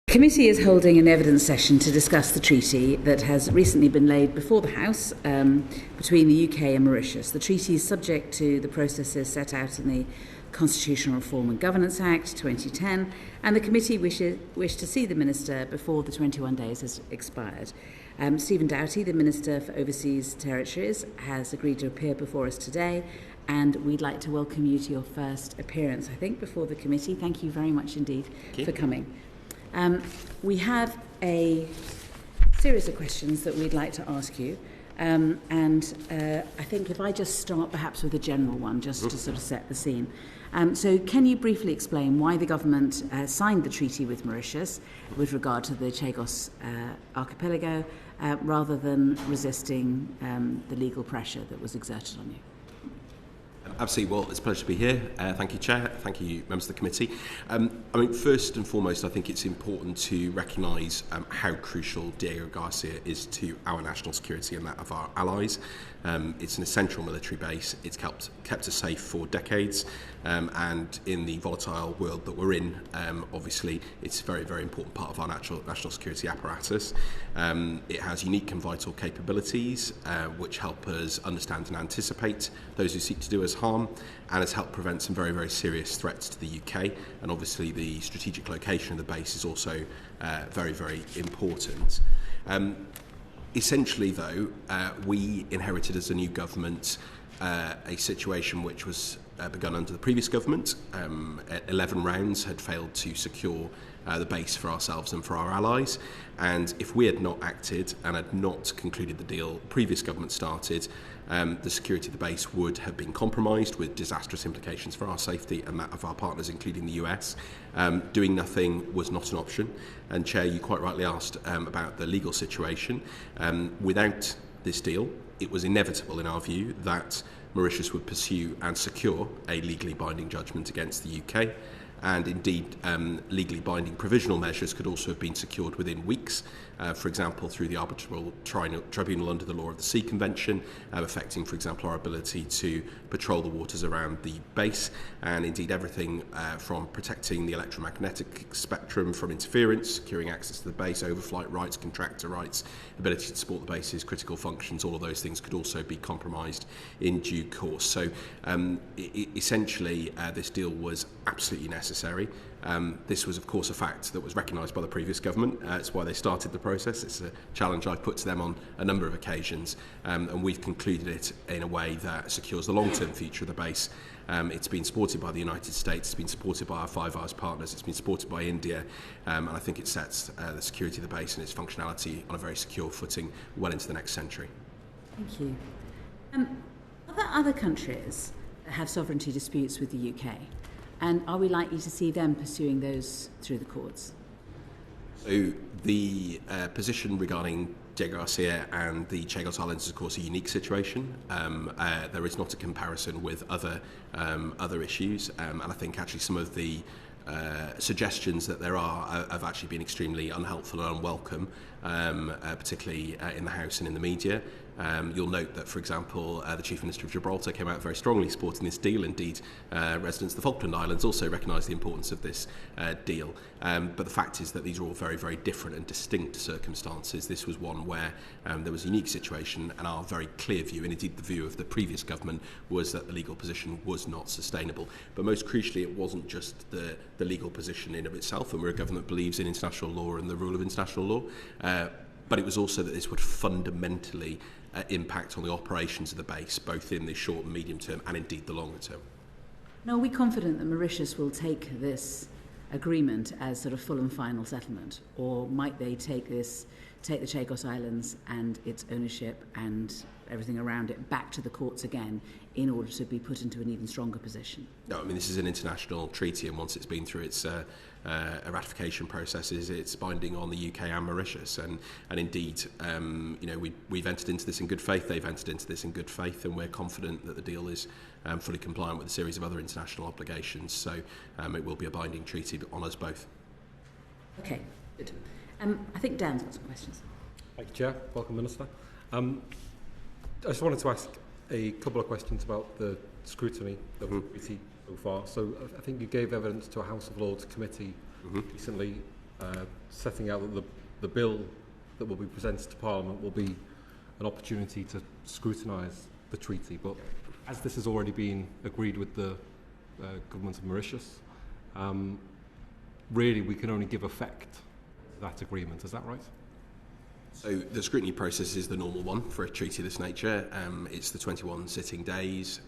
The committee is holding an evidence session to discuss the treaty that has recently been laid before the House between the UK and Mauritius. The treaty is subject to the processes set out in the Constitutional Reform and Governance Act 2010, and the committee wish to see the Minister before the 21 days has expired. Stephen Doughty, the Minister for Overseas Territories, has agreed to appear before us today, and we'd like to welcome you to your first appearance, I think, before the committee. Thank you very much indeed for coming. We have a series of questions that we'd like to ask you, and I think if I just start perhaps with a general one, just to sort of set the scene. So can you briefly explain why the government signed the treaty with Mauritius with regard to the Chagos archipelago rather than resisting the legal pressure that was exerted on you? Absolutely. Well, it's a pleasure to be here. Thank you, Chair. Thank you, members of the committee. First and foremost, I think it's important to recognise how crucial Diego Garcia is to our national security and that of our allies. It's an essential military base. It's kept us safe for decades, and in the volatile world that we're in, obviously, it's a very, very important part of our national security apparatus. It has unique and vital capabilities which help us understand and anticipate those who seek to do us harm, and has helped prevent some very, very serious threats to the UK. And obviously the strategic location of the base is also very, very important. Essentially, though, we inherited as a new government a situation which was begun under the previous government. 11 rounds had failed to secure the base for ourselves and for our allies, and if we had not acted and had not concluded the deal the previous government started, the security of the base would have been compromised, with disastrous implications for our safety and that of our partners, including the US. Doing nothing was not an option, and Chair, you quite rightly asked about the legal situation. Without this deal, it was inevitable in our view that Mauritius would pursue and secure a legally binding judgment against the UK, and indeed legally binding provisional measures could also have been secured within weeks, for example through the arbitral tribunal under the Law of the Sea Convention, affecting, for example, our ability to patrol the waters around the base, and indeed everything from protecting the electromagnetic spectrum from interference, securing access to the base, overflight rights, contractor rights, ability to support the base's critical functions. All of those things could also be compromised in due course. So essentially this deal was absolutely necessary. This was, of course, a fact that was recognised by the previous government. It's why they started the process. It's a challenge I've put to them on a number of occasions, and we've concluded it in a way that secures the long-term future of the base. It's been supported by the United States, it's been supported by our Five Eyes partners, it's been supported by India, and I think it sets the security of the base and its functionality on a very secure footing well into the next century. Thank you. Are there other countries that have sovereignty disputes with the UK? And are we likely to see them pursuing those through the courts? So the position regarding Diego Garcia and the Chagos Islands is, of course, a unique situation. There is not a comparison with other issues, and I think actually some of the suggestions that there are have actually been extremely unhelpful and unwelcome, particularly in the House and in the media. You'll note that, for example, the Chief Minister of Gibraltar came out very strongly supporting this deal. Indeed, residents of the Falkland Islands also recognise the importance of this deal. But the fact is that these are all very, very different and distinct circumstances. This was one where there was a unique situation, and our very clear view, and indeed the view of the previous government, was that the legal position was not sustainable. But most crucially, it wasn't just the legal position in of itself, and we're a government that believes in international law and the rule of international law, but it was also that this would fundamentally impact on the operations of the base, both in the short and medium term and indeed the longer term. Now, are we confident that Mauritius will take this agreement as sort of full and final settlement, or might they take the Chagos Islands and its ownership and everything around it back to the courts again in order to be put into an even stronger position? No, I mean, this is an international treaty, and once it's been through its ratification processes, it's binding on the UK and Mauritius, and indeed, we've entered into this in good faith. They've entered into this in good faith, and we're confident that the deal is fully compliant with a series of other international obligations. So it will be a binding treaty on us both. Okay, good. I think Dan's got some questions. Thank you, Chair. Welcome, Minister. I just wanted to ask a couple of questions about the scrutiny of the treaty so far. So I think you gave evidence to a House of Lords committee recently setting out that the bill that will be presented to Parliament will be an opportunity to scrutinise the treaty. But as this has already been agreed with the government of Mauritius, really we can only give effect to that agreement. Is that right? So the scrutiny process is the normal one for a treaty of this nature. It's the 21 sitting days.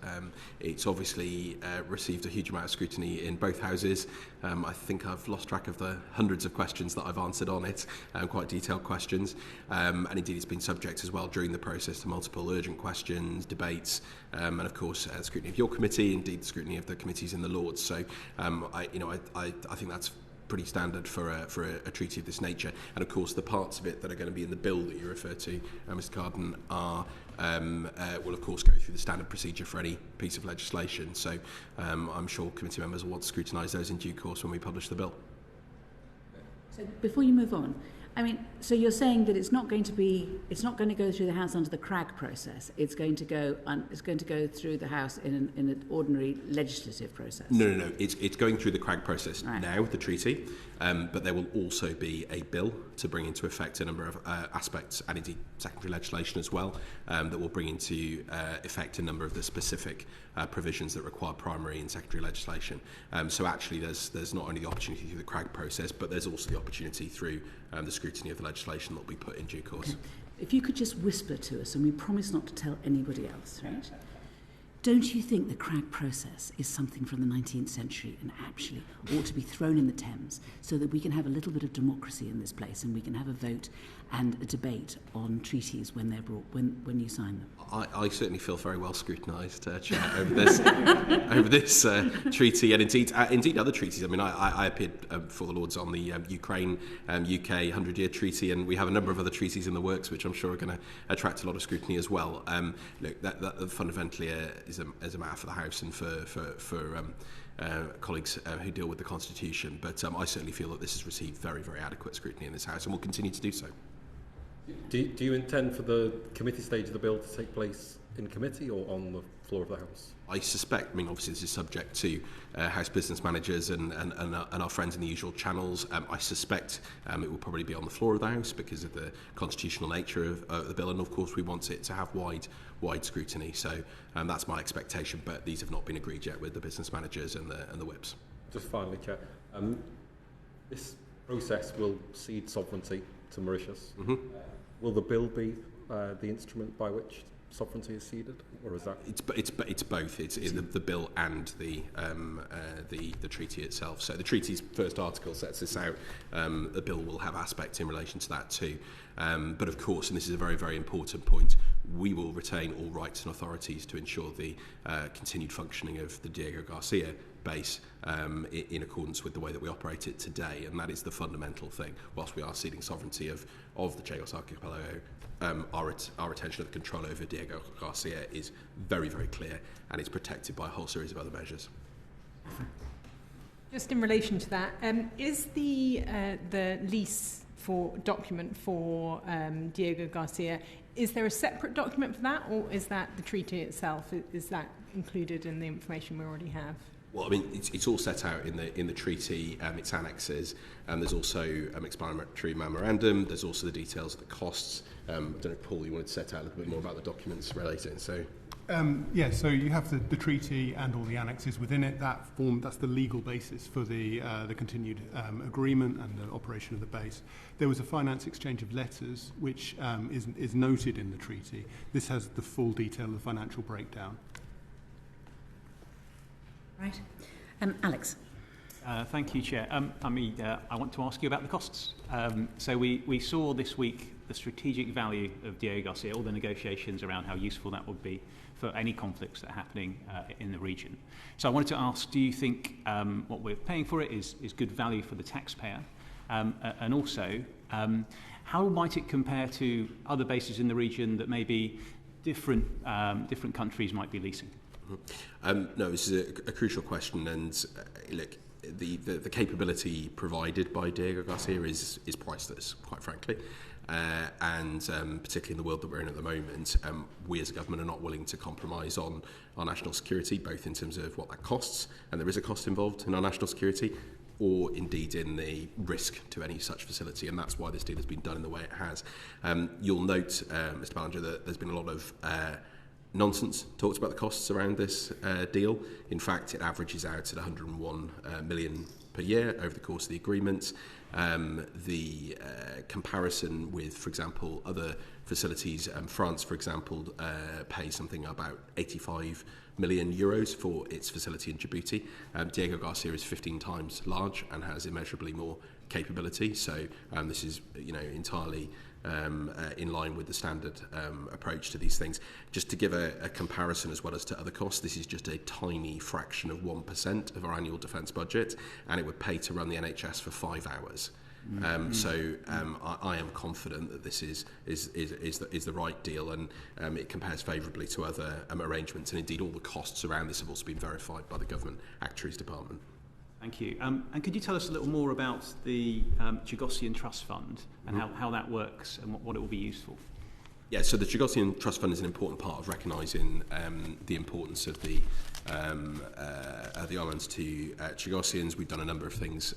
It's obviously received a huge amount of scrutiny in both houses. I think I've lost track of the hundreds of questions that I've answered on it, quite detailed questions. And indeed it's been subject as well during the process to multiple urgent questions, debates, and of course scrutiny of your committee, indeed scrutiny of the committees in the Lords. So I think that's pretty standard for a treaty of this nature. And of course the parts of it that are going to be in the bill that you refer to, Mr. Carden, are will of course go through the standard procedure for any piece of legislation. So I'm sure committee members will want to scrutinise those in due course when we publish the bill. So before you move on, I mean, so you're saying that it's not going to go through the House under the CRAG process. It's going to go through the House in an ordinary legislative process. No. It's going through the CRAG process now, the treaty, but there will also be a bill to bring into effect a number of aspects, and indeed secondary legislation as well, that will bring into effect a number of the specific provisions that require primary and secondary legislation. So actually there's not only the opportunity through the CRAG process, but there's also the opportunity through the scrutiny of the legislation that will be put in due course. Okay. If you could just whisper to us, and we promise not to tell anybody else, right? Don't you think the CRAG process is something from the 19th century and actually ought to be thrown in the Thames so that we can have a little bit of democracy in this place and we can have a vote and a debate on treaties when they're brought, when you sign them? I certainly feel very well scrutinised, Chair, over this treaty, and indeed other treaties. I mean, I appeared before the Lords on the Ukraine UK 100-year treaty, and we have a number of other treaties in the works, which I'm sure are going to attract a lot of scrutiny as well. Look, that fundamentally is a matter for the House and for colleagues who deal with the Constitution. But I certainly feel that this has received very, very adequate scrutiny in this House, and will continue to do so. Do you intend for the committee stage of the bill to take place in committee or on the floor of the House? I suspect, I mean, obviously this is subject to House business managers and our friends in the usual channels. I suspect it will probably be on the floor of the House because of the constitutional nature of the bill, and of course we want it to have wide scrutiny. So that's my expectation, but these have not been agreed yet with the business managers and the whips. Just finally, Chair, this process will cede sovereignty to Mauritius. Mm-hmm. Will the bill be the instrument by which sovereignty is ceded, or is that? It's both. It's the bill and the treaty itself. So the treaty's first article sets this out. The bill will have aspects in relation to that too. But of course, and this is a very, very important point, we will retain all rights and authorities to ensure the continued functioning of the Diego Garcia base in accordance with the way that we operate it today, and that is the fundamental thing. Whilst we are ceding sovereignty of the Chagos Archipelago, our retention of control over Diego Garcia is very, very clear, and it's protected by a whole series of other measures. Just in relation to that, is the lease document for Diego Garcia, is there a separate document for that, or is that the treaty itself? Is that included in the information we already have? Well, I mean, it's all set out in the treaty, its annexes, and there's also explanatory memorandum. There's also the details of the costs. I don't know, Paul, you wanted to set out a little bit more about the documents relating. So, so you have the treaty and all the annexes within it. That's the legal basis for the continued agreement and the operation of the base. There was a finance exchange of letters, which is noted in the treaty. This has the full detail of the financial breakdown. Right. Alex. Thank you, Chair. I want to ask you about the costs. So we saw this week the strategic value of Diego Garcia, all the negotiations around how useful that would be for any conflicts that are happening in the region. So I wanted to ask, do you think what we're paying for it is good value for the taxpayer? And also, how might it compare to other bases in the region that maybe different countries might be leasing? No, this is a crucial question, and look, the capability provided by Diego Garcia is priceless, quite frankly, and particularly in the world that we're in at the moment, we as a government are not willing to compromise on our national security, both in terms of what that costs, and there is a cost involved in our national security, or indeed in the risk to any such facility, and that's why this deal has been done in the way it has. You'll note, Mr. Ballinger, that there's been a lot of nonsense talked about the costs around this deal. In fact, it averages out at 101 million per year over the course of the agreement. The comparison with, for example, other facilities, France, for example, pays something about 85 million euros for its facility in Djibouti. Diego Garcia is 15 times large and has immeasurably more capability. So this is, entirely in line with the standard approach to these things. Just to give a comparison as well as to other costs, this is just a tiny fraction of 1% of our annual defence budget, and it would pay to run the NHS for 5 hours. I am confident that this is the right deal, and it compares favourably to other arrangements, and indeed all the costs around this have also been verified by the Government Actuaries Department. Thank you. And could you tell us a little more about the Chagosian Trust Fund and how that works and what it will be used for? Yeah, so the Chagosian Trust Fund is an important part of recognising the importance of the islands to Chagosians. We've done a number of things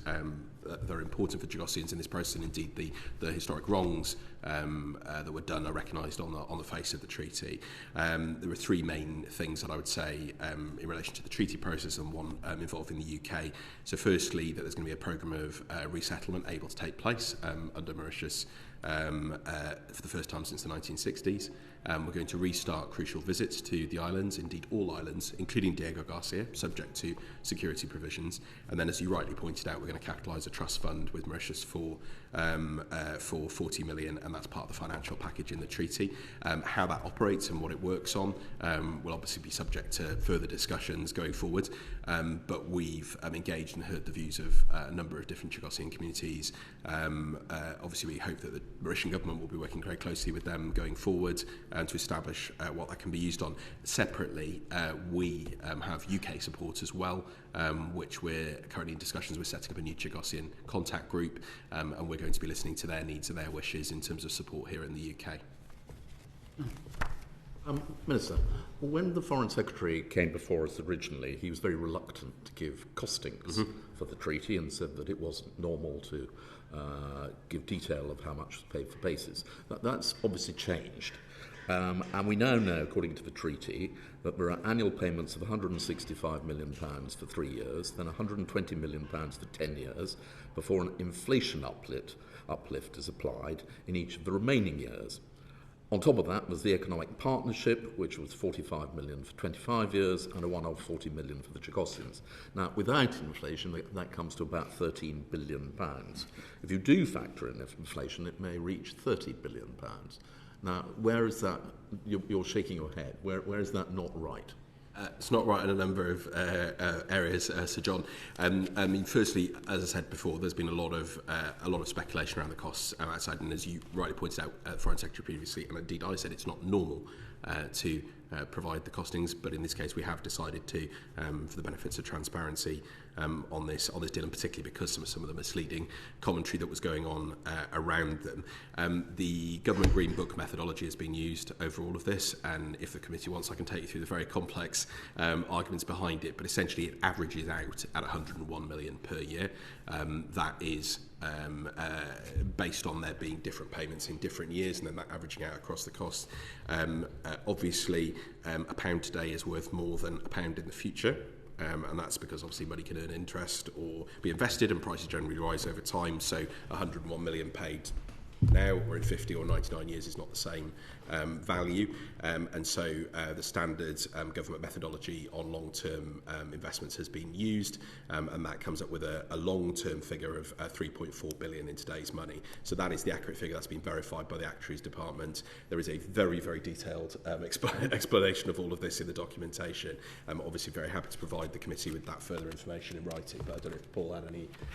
that are important for Chagosians in this process, and indeed the historic wrongs that were done are recognised on the face of the treaty. There were 3 main things that I would say in relation to the treaty process, and one involving the UK. So firstly, that there's going to be a programme of resettlement able to take place under Mauritius for the first time since the 1960s. We're going to restart crucial visits to the islands, indeed all islands, including Diego Garcia, subject to security provisions. And then, as you rightly pointed out, we're going to capitalise a trust fund with Mauritius for 40 million, and that's part of the financial package in the treaty. How that operates and what it works on will obviously be subject to further discussions going forward. But we've engaged and heard the views of a number of different Chagosian communities. Obviously, we hope that the Mauritian government will be working very closely with them going forward and to establish what that can be used on. Separately, we have UK support as well, which we're currently in discussions with, setting up a new Chagosian contact group, and we're going to be listening to their needs and their wishes in terms of support here in the UK. Minister, when the Foreign Secretary came before us originally, he was very reluctant to give costings for the treaty and said that it wasn't normal to give detail of how much was paid for bases. That's obviously changed. And we now know, according to the treaty, that there are annual payments of £165 million for 3 years, then £120 million for 10 years, before an inflation uplift is applied in each of the remaining years. On top of that was the economic partnership, which was £45 million for 25 years and a one-off £40 million for the Chagosians. Now, without inflation, that comes to about £13 billion. If you do factor in inflation, it may reach £30 billion. Now, where is that? You're shaking your head. Where is that not right? It's not right in a number of areas, Sir John. I mean, firstly, as I said before, there's been a lot of speculation around the costs outside, and as you rightly pointed out, Foreign Secretary previously, and indeed I said it's not normal to provide the costings, but in this case we have decided to, for the benefits of transparency, on this deal, and particularly because of some of the misleading commentary that was going on around them. The government green book methodology has been used over all of this, and if the committee wants, I can take you through the very complex arguments behind it, but essentially it averages out at 101 million per year. That is based on there being different payments in different years, and then that averaging out across the costs. Obviously, a pound today is worth more than a pound in the future. And that's because obviously money can earn interest or be invested, and prices generally rise over time. So 101 million paid now or in 50 or 99 years is not the same value. And so the standard government methodology on long-term investments has been used, and that comes up with a long-term figure of 3.4 billion in today's money. So that is the accurate figure that's been verified by the Actuaries Department. There is a very, very detailed explanation of all of this in the documentation. I'm obviously very happy to provide the committee with that further information in writing, but I don't know if Paul had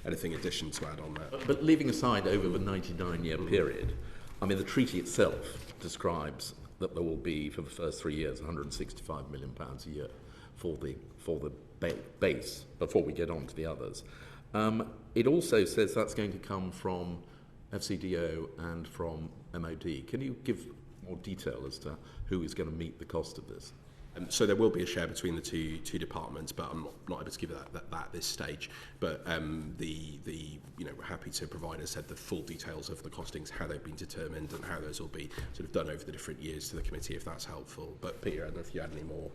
anything addition to add on that. But leaving aside over the 99-year period, I mean, the treaty itself describes that there will be, for the first 3 years, £165 million a year for the base, before we get on to the others. It also says that's going to come from FCDO and from MOD. Can you give more detail as to who is going to meet the cost of this? So there will be a share between the two departments, but I'm not able to give that at this stage. But we're happy to provide, as I said, the full details of the costings, how they've been determined, and how those will be sort of done over the different years to the committee, if that's helpful. But Peter, I don't know if you had any more.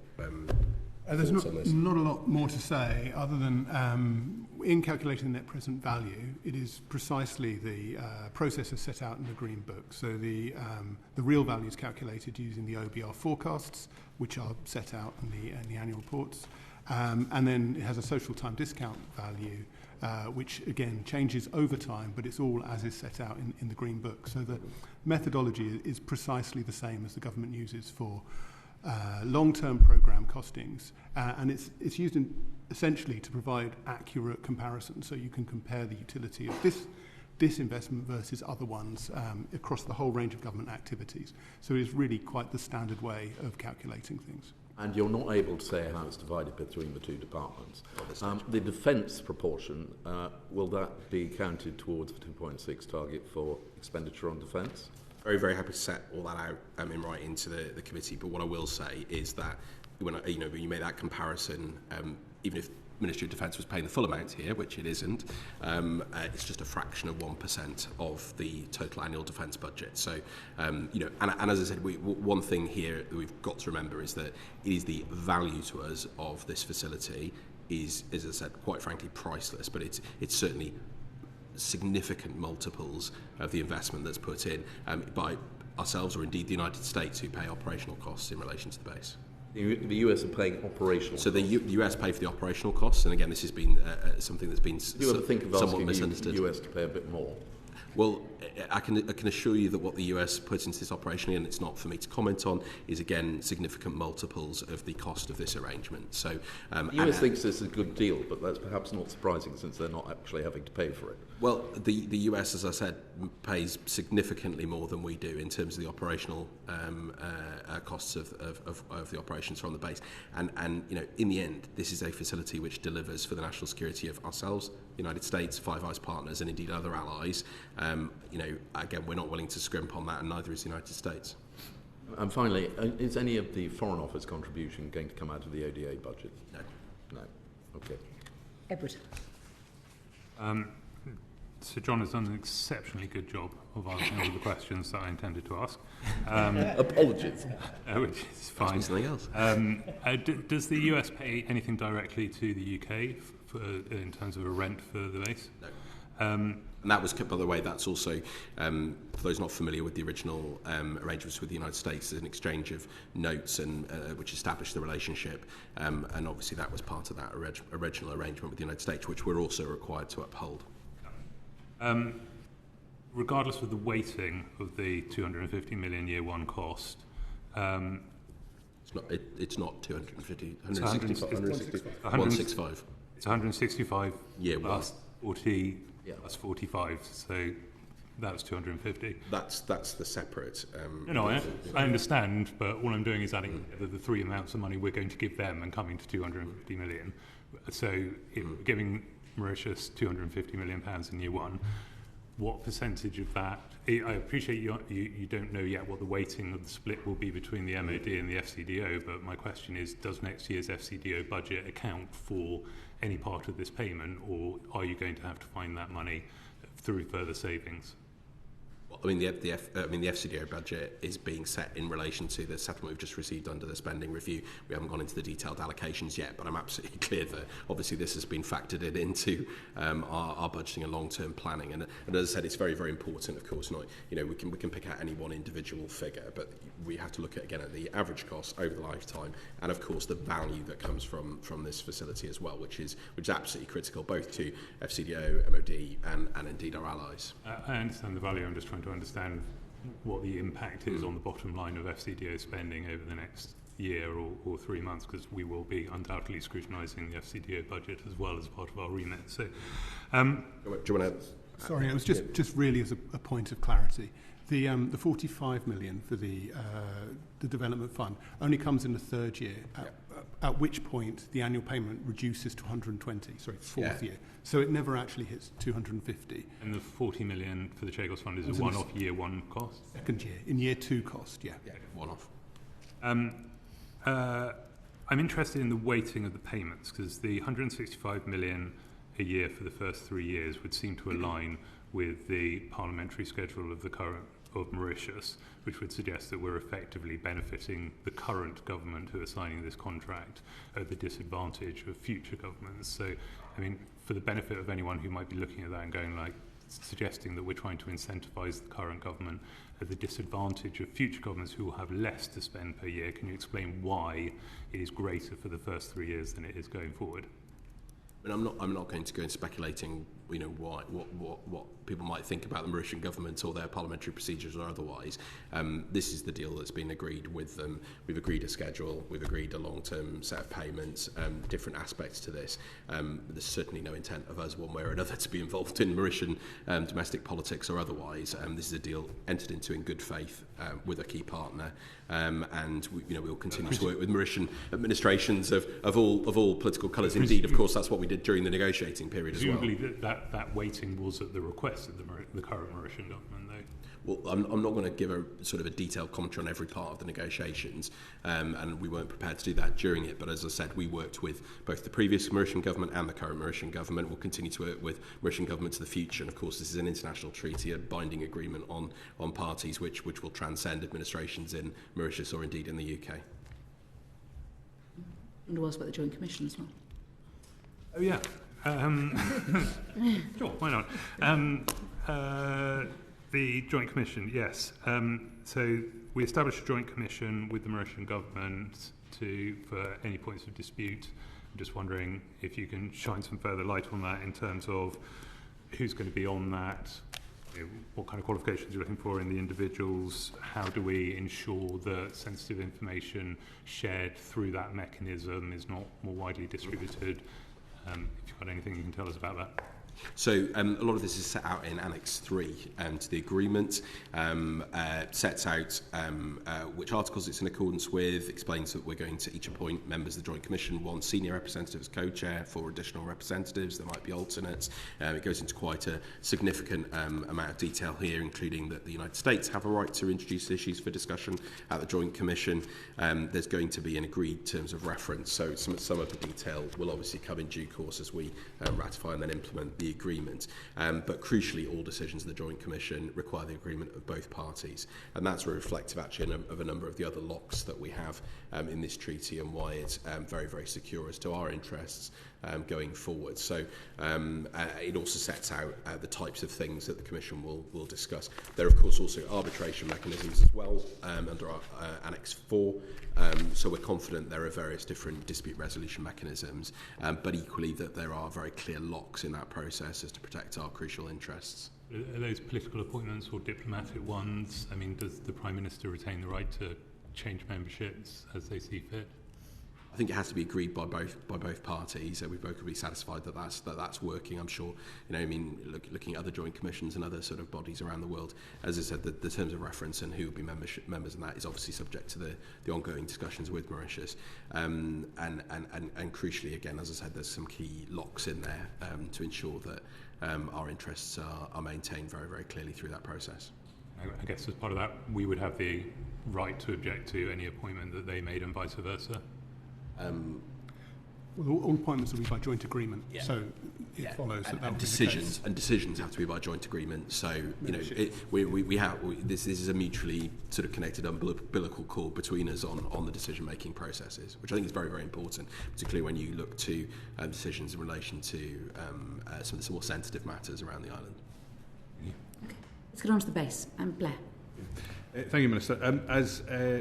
There's not a lot more to say other than in calculating the net present value, it is precisely the processes set out in the Green Book. So the real value is calculated using the OBR forecasts, which are set out in the annual reports, and then it has a social time discount value, which again changes over time, but it's all as is set out in the Green Book. So the methodology is precisely the same as the government uses for long-term programme costings, and it's used essentially to provide accurate comparisons, so you can compare the utility of this investment versus other ones across the whole range of government activities. So it's really quite the standard way of calculating things. And you're not able to say how it's divided between the two departments. The defence proportion, will that be counted towards the 2.6 target for expenditure on defence? Very, very happy to set all that out in writing to the committee. But what I will say is that when you make that comparison, even if Ministry of Defence was paying the full amount here, which it isn't, it's just a fraction of 1% of the total annual defence budget. So, and as I said, one thing here that we've got to remember is that it is the value to us of this facility is, as I said, quite frankly, priceless. But it's certainly significant multiples of the investment that's put in by ourselves, or indeed the United States, who pay operational costs in relation to the base. The US are paying operational so costs. The US pay for the operational costs, and again, this has been something that's been Do you ever think of somewhat asking misunderstood. the US to pay a bit more? Well, I can assure you that what the US puts into this operation, and it's not for me to comment on, is again significant multiples of the cost of this arrangement. So the US thinks this is a good deal, but that's perhaps not surprising since they're not actually having to pay for it. Well, the US, as I said, pays significantly more than we do in terms of the operational costs of the operations from the base. And in the end, this is a facility which delivers for the national security of ourselves, the United States, Five Eyes partners, and indeed other allies. Again, we're not willing to scrimp on that, and neither is the United States. And finally, is any of the Foreign Office contribution going to come out of the ODA budget? No. No. Okay. Edward. So John has done an exceptionally good job of answering all the questions that I intended to ask. Apologies. Which is fine. Something else. Does the US pay anything directly to the UK in terms of a rent for the base? No. And that was, by the way, that's also, for those not familiar with the original arrangements with the United States, there's an exchange of notes and which established the relationship, and obviously that was part of that original arrangement with the United States, which we're also required to uphold. Regardless of the weighting of the 250 million year one cost, it's not 250, 165. It's 165 year plus 40 Yeah. plus 45, so that's 250. That's the separate. I understand, but all I'm doing is adding together the three amounts of money we're going to give them and coming to 250 million. So if we're giving Mauritius 250 million pounds in year one, what percentage of that? I appreciate you don't know yet what the weighting of the split will be between the MOD and the FCDO, but my question is, does next year's FCDO budget account for any part of this payment, or are you going to have to find that money through further savings? I mean, the FCDO budget is being set in relation to the settlement we've just received under the spending review. We haven't gone into the detailed allocations yet, but I'm absolutely clear that obviously this has been factored into our budgeting and long-term planning. And as I said, it's very, very important. Of course, not we can pick out any one individual figure, but we have to look at the average cost over the lifetime, and of course the value that comes from this facility as well, which is absolutely critical both to FCDO, MOD, and indeed our allies. I understand the value. I'm just trying to understand what the impact is on the bottom line of FCDO spending over the next year or 3 months, because we will be undoubtedly scrutinising the FCDO budget as well as part of our remit. So, do you want to? Sorry, it was just really as a point of clarity. The 45 million for the development fund only comes in the third year, at which point the annual payment reduces to 120. Sorry, fourth year. So it never actually hits 250. And the 40 million for the Chagos fund is a one-off year one cost? Second year, in year two cost, yeah. One-off. I'm interested in the weighting of the payments, because the 165 million a year for the first 3 years would seem to align with the parliamentary schedule of the current of Mauritius, which would suggest that we're effectively benefiting the current government who are signing this contract at the disadvantage of future governments. So, I mean, for the benefit of anyone who might be looking at that and going like, suggesting that we're trying to incentivise the current government at the disadvantage of future governments who will have less to spend per year, can you explain why it is greater for the first 3 years than it is going forward? And I'm not going to go into speculating, what people might think about the Mauritian government or their parliamentary procedures or otherwise. This is the deal that's been agreed with them. We've agreed a schedule. We've agreed a long-term set of payments. Different aspects to this. There's certainly no intent of us, one way or another, to be involved in Mauritian domestic politics or otherwise. This is a deal entered into in good faith with a key partner, and we'll continue to work with Mauritian administrations of all political colours. Indeed, of course, that's what we did during the negotiating period as well. Presumably that weighting was at the request of the current Mauritian government, though. Well, I'm not going to give a sort of a detailed commentary on every part of the negotiations, and we weren't prepared to do that during it. But as I said, we worked with both the previous Mauritian government and the current Mauritian government. We'll continue to work with Mauritian government to the future. And of course, this is an international treaty, a binding agreement on parties which will transcend administrations in Mauritius or indeed in the UK. And what about the Joint Commission as well? Oh, yeah. Sure, why not? The Joint Commission, yes. So we established a Joint Commission with the Mauritian government for any points of dispute. I'm just wondering if you can shine some further light on that in terms of who's going to be on that, what kind of qualifications you're looking for in the individuals, how do we ensure that sensitive information shared through that mechanism is not more widely distributed. If you've got anything you can tell us about that. So a lot of this is set out in Annex 3 to the agreement, sets out which articles it's in accordance with, explains that we're going to each appoint members of the Joint Commission, 1 senior representative as co-chair, 4 additional representatives, there might be alternates. It goes into quite a significant amount of detail here, including that the United States have a right to introduce issues for discussion at the Joint Commission. There's going to be an agreed terms of reference, so some of the detail will obviously come in due course as we ratify and then implement the agreement. But crucially, all decisions of the Joint Commission require the agreement of both parties. And that's reflective actually of a number of the other locks that we have in this treaty and why it's very, very secure as to our interests going forward. So it also sets out the types of things that the Commission will discuss. There are, of course, also arbitration mechanisms as well under our, Annex 4. So we're confident there are various different dispute resolution mechanisms, but equally that there are very clear locks in that process as to protect our crucial interests. Are those political appointments or diplomatic ones? I mean, does the Prime Minister retain the right to change memberships as they see fit? I think it has to be agreed by both parties. We've both got to be satisfied that that's working. I'm sure, looking at other joint commissions and other sort of bodies around the world, as I said, the terms of reference and who will be members in that is obviously subject to the ongoing discussions with Mauritius. And crucially, again, as I said, there's some key locks in there to ensure that our interests are maintained very, very clearly through that process. I guess as part of that, we would have the right to object to any appointment that they made and vice versa. Well, all appointments will be by joint agreement, so it follows that will be the case. And decisions have to be by joint agreement. So this is a mutually sort of connected umbilical cord between us on the decision-making processes, which I think is very, very important, particularly when you look to decisions in relation to some of the more sensitive matters around the island. Okay, let's get on to the base. Blair. Thank you, Minister.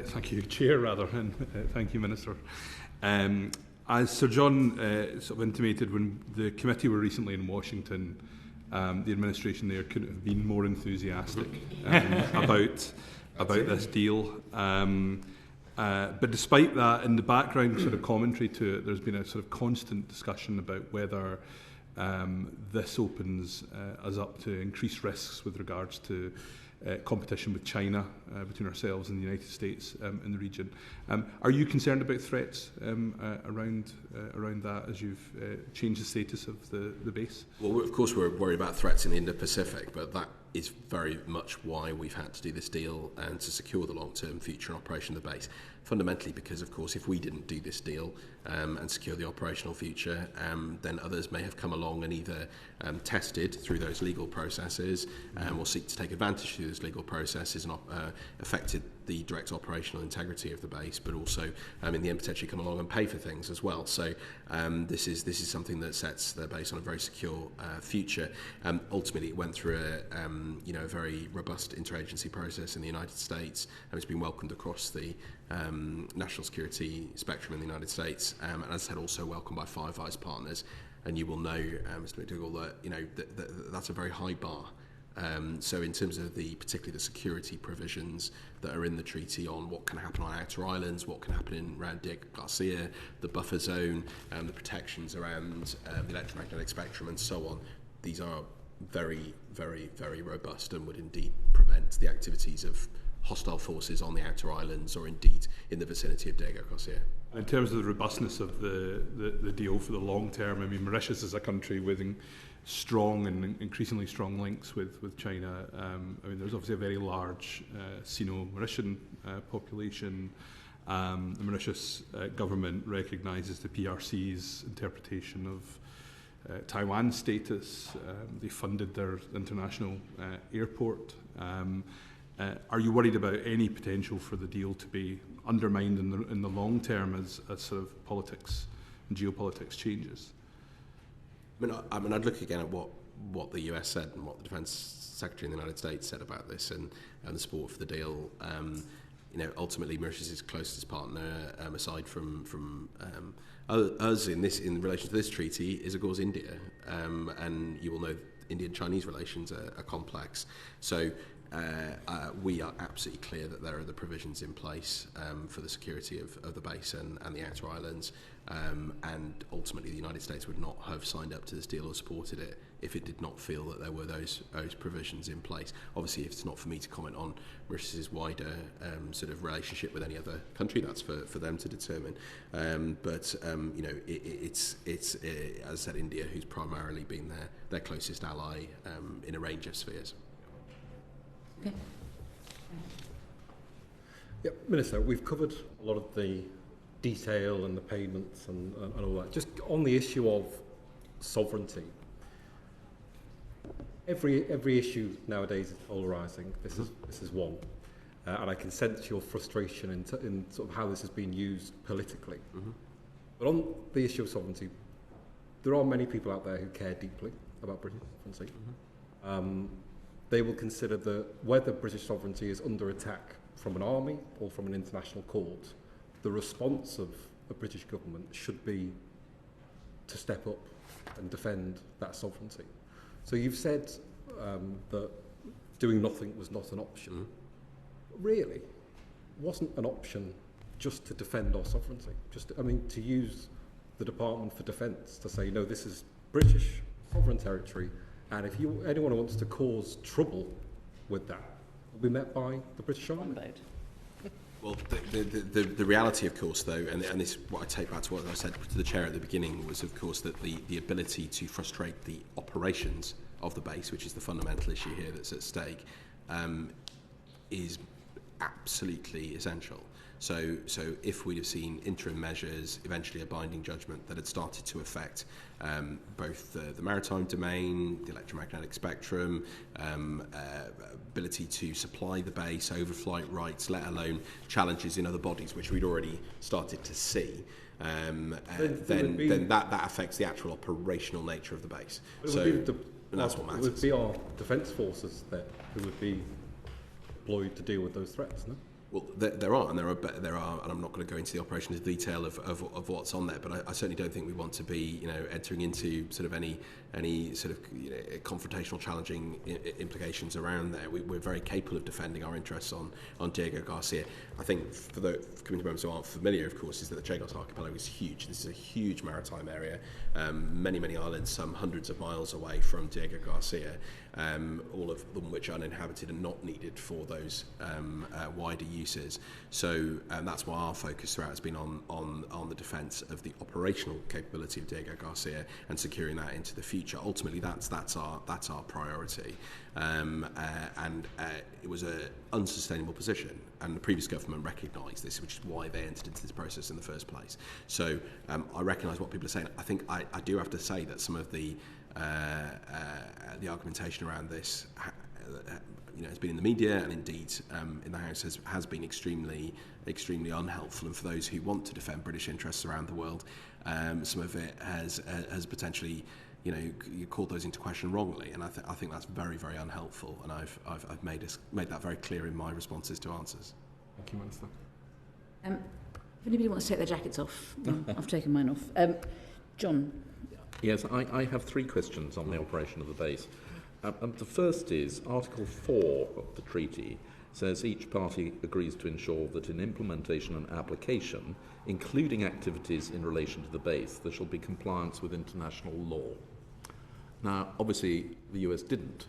Thank you, Chair, rather, and thank you, Minister. As Sir John sort of intimated when the committee were recently in Washington, the administration there couldn't have been more enthusiastic about this deal. But despite that, in the background sort of commentary to it, there's been a sort of constant discussion about whether this opens us up to increased risks with regards to competition with China between ourselves and the United States in the region. Are you concerned about threats around that as you've changed the status of the base? Well, of course we're worried about threats in the Indo-Pacific, but that is very much why we've had to do this deal and to secure the long-term future and operation of the base. fundamentally because, of course, if we didn't do this deal and secure the operational future, then others may have come along and either tested through those legal processes or seek to take advantage through those legal processes and affected the direct operational integrity of the base, but also in the end potentially come along and pay for things as well. So this is something that sets the base on a very secure future. Ultimately, it went through a very robust interagency process in the United States, and it's been welcomed across the national security spectrum in the United States, and as I said, also welcomed by Five Eyes partners. And you will know, Mr. McDougall, that that's a very high bar. So in terms of particularly the security provisions that are in the treaty on what can happen on outer islands, what can happen around Diego Garcia, the buffer zone, the protections around the electromagnetic spectrum and so on, these are very, very, very robust and would indeed prevent the activities of hostile forces on the outer islands or indeed in the vicinity of Diego Garcia. In terms of the robustness of the deal for the long term, I mean, Mauritius is a country with strong and increasingly strong links with China. I mean, there's obviously a very large Sino-Mauritian population. The Mauritius government recognises the PRC's interpretation of Taiwan status. They funded their international airport. Are you worried about any potential for the deal to be undermined in the long term as sort of politics and geopolitics changes? I mean, I'd look again at what the US said and what the Defence Secretary in the United States said about this and the support for the deal. Ultimately, Mauritius' closest partner, aside from us in relation to this treaty, is of course India, and you will know Indian-Chinese relations are complex. So. We are absolutely clear that there are the provisions in place for the security of the base and the outer islands, and ultimately the United States would not have signed up to this deal or supported it if it did not feel that there were those provisions in place. Obviously, it's not for me to comment on Mauritius' wider sort of relationship with any other country. That's for them to determine. It's as I said, India, who's primarily been their closest ally in a range of spheres. Okay. Yeah, Minister, we've covered a lot of the detail and the payments and all that. Just on the issue of sovereignty, every issue nowadays is polarising. This is one, and I can sense your frustration in sort of how this has been used politically. Mm-hmm. But on the issue of sovereignty, there are many people out there who care deeply about British sovereignty. Mm-hmm. They will consider whether British sovereignty is under attack from an army or from an international court, the response of a British government should be to step up and defend that sovereignty. So you've said that doing nothing was not an option. Mm-hmm. Really, wasn't an option just to defend our sovereignty? To use the Department for Defence to say, no, this is British sovereign territory, and if anyone wants to cause trouble with that, will be met by the British Army. Well, the reality, of course, though, and this what I take back to what I said to the chair at the beginning, was, of course, that the ability to frustrate the operations of the base, which is the fundamental issue here that's at stake, is absolutely essential. So if we'd have seen interim measures, eventually a binding judgment that had started to affect both the maritime domain, the electromagnetic spectrum, ability to supply the base, overflight rights, let alone challenges in other bodies, which we'd already started to see, then that affects the actual operational nature of the base. And that's what matters. It would be our defence forces who would be deployed to deal with those threats, no? Well, there are, and I'm not going to go into the operational detail of what's on there, but I certainly don't think we want to be, entering into sort of any sort of confrontational, challenging implications around there. We're very capable of defending our interests on Diego Garcia. I think for community members who aren't familiar, of course, is that the Chagos archipelago is huge. This is a huge maritime area, many islands, some hundreds of miles away from Diego Garcia. all of them which are uninhabited and not needed for those wider uses. So that's why our focus throughout has been on the defence of the operational capability of Diego Garcia and securing that into the future. Ultimately, that's our priority. It was an unsustainable position, and the previous government recognised this, which is why they entered into this process in the first place. So I recognise what people are saying. I think I do have to say that some of the argumentation around this has been in the media and indeed in the House has been extremely unhelpful, and for those who want to defend British interests around the world, some of it has potentially you called those into question wrongly, and I think that's very, very unhelpful, and I've made that very clear in my responses to answers. Thank you, Minister. If anybody wants to take their jackets off, I've taken mine off. John. Yes, I have 3 questions on the operation of the base. The first is Article 4 of the treaty says each party agrees to ensure that in implementation and application, including activities in relation to the base, there shall be compliance with international law. Now, obviously, the US didn't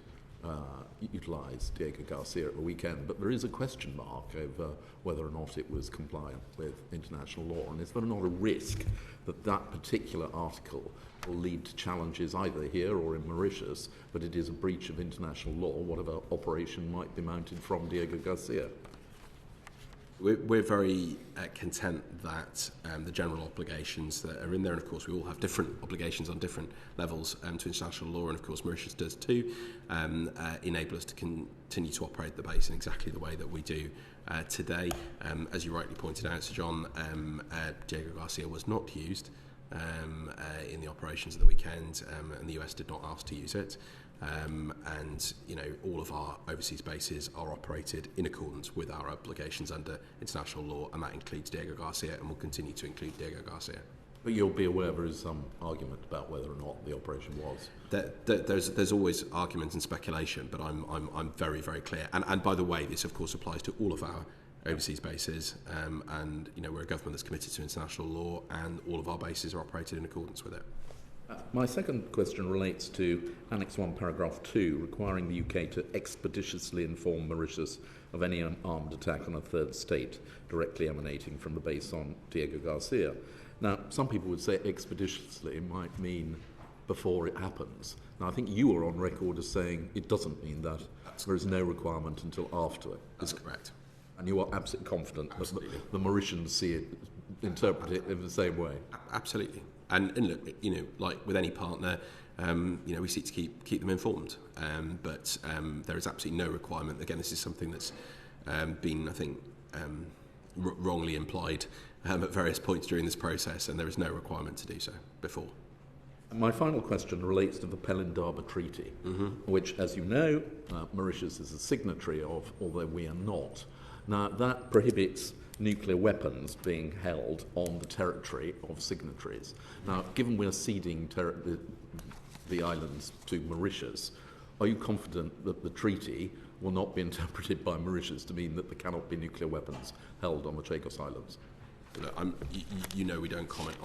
utilise Diego Garcia at the weekend, but there is a question mark over whether or not it was compliant with international law, and is there not a risk that that particular article will lead to challenges either here or in Mauritius, but it is a breach of international law, whatever operation might be mounted from Diego Garcia? We're very content that the general obligations that are in there, and of course we all have different obligations on different levels to international law, and of course Mauritius does too, enable us to continue to operate the base in exactly the way that we do today. As you rightly pointed out, Sir John, Diego Garcia was not used in the operations of the weekend, and the US did not ask to use it. And all of our overseas bases are operated in accordance with our obligations under international law, and that includes Diego Garcia, and will continue to include Diego Garcia. But you'll be aware there is some argument about whether or not the operation was. There's always argument and speculation, but I'm very, very clear. And by the way, this of course applies to all of our overseas bases, and we're a government that's committed to international law, and all of our bases are operated in accordance with it. My second question relates to Annex 1, Paragraph 2, requiring the UK to expeditiously inform Mauritius of any armed attack on a third state directly emanating from the base on Diego Garcia. Now, some people would say expeditiously might mean before it happens. Now, I think you are on record as saying it doesn't mean that. There is no requirement until after it. That's correct. And you are absolutely confident Absolutely. that the Mauritians see it, interpret it in the same way? Absolutely. And look, like with any partner, we seek to keep them informed. But there is absolutely no requirement. Again, this is something that's been, I think, wrongly implied at various points during this process, and there is no requirement to do so before. And my final question relates to the Parliamentary Treaty, which, as you know, Mauritius is a signatory of, although we are not. Now, that prohibits nuclear weapons being held on the territory of signatories. Now, given we're ceding the islands to Mauritius, are you confident that the treaty will not be interpreted by Mauritius to mean that there cannot be nuclear weapons held on the Chagos Islands? Look, we don't comment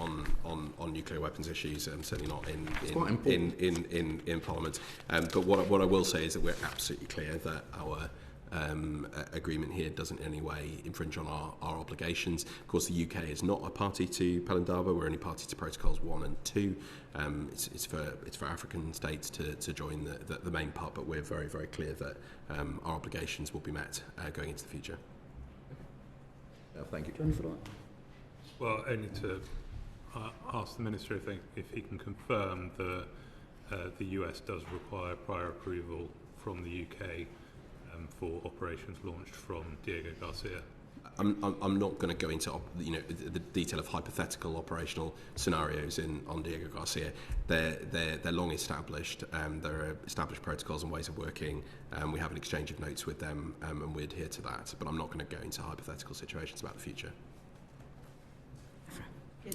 on nuclear weapons issues, certainly not in Parliament. But what I will say is that we're absolutely clear that our agreement here doesn't in any way infringe on our obligations. Of course, the UK is not a party to Parliamentary. We're only party to Protocols 1 and 2. It's for African states to join the main part, but we're very, very clear that our obligations will be met going into the future. Thank you. Well, only to ask the Minister if he can confirm that the US does require prior approval from the UK for operations launched from Diego Garcia. I'm not going to go into the detail of hypothetical operational scenarios on Diego Garcia. They're long established. There are established protocols and ways of working. We have an exchange of notes with them, and we adhere to that. But I'm not going to go into hypothetical situations about the future.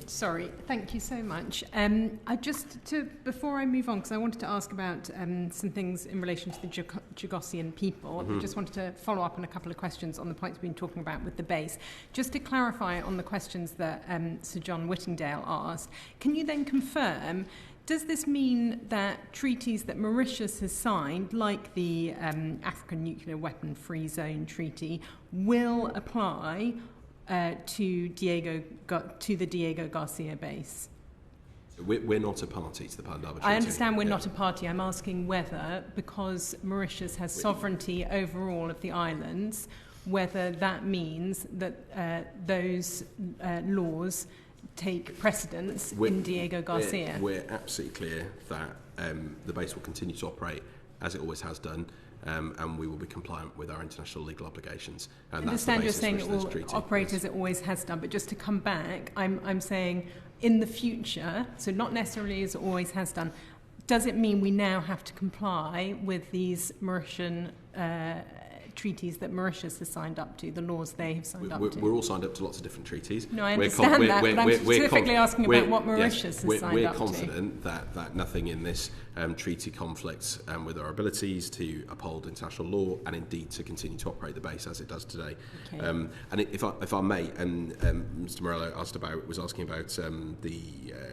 Sorry, thank you so much. Before I move on, because I wanted to ask about some things in relation to the Chagosian people, I just wanted to follow up on a couple of questions on the points we've been talking about with the base. Just to clarify on the questions that Sir John Whittingdale asked, can you then confirm Does this mean that treaties that Mauritius has signed, like the African Nuclear Weapon Free Zone Treaty, will apply to the Diego Garcia base? We're not a party to the Parliamentary. I understand we're not a party. I'm asking whether, because Mauritius has sovereignty over all of the islands, whether that means that those laws take precedence in Diego Garcia. We're absolutely clear that the base will continue to operate as it always has done, and we will be compliant with our international legal obligations. And I understand you're saying it will operate as it always has done, but just to come back, I'm saying in the future, so not necessarily as it always has done, does it mean we now have to comply with these Mauritian treaties that Mauritius has signed up to, the laws they have signed up to? We're all signed up to lots of different treaties. No, I understand that, but I'm specifically asking about what Mauritius has signed up to. We're confident that nothing in this treaty conflicts with our abilities to uphold international law and indeed to continue to operate the base as it does today. Okay. And if I may, Mr. Morello was asking about the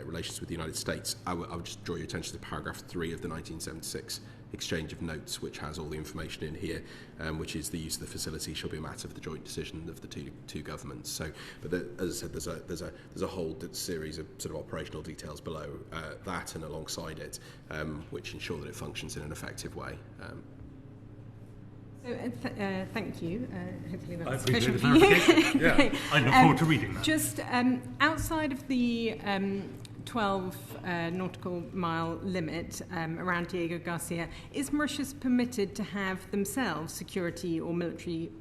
relations with the United States. I would just draw your attention to paragraph 3 of the 1976 exchange of notes, which has all the information in here, which is the use of the facility shall be a matter of the joint decision of the two governments. So, but as I said, there's a whole series of sort of operational details below that and alongside it, which ensure that it functions in an effective way. So, thank you. Hopefully I that's appreciate sufficient the for you. clarification. Yeah, I look forward to reading that. Just outside of the 12 nautical mile limit around Diego Garcia, is Mauritius permitted to have themselves security or military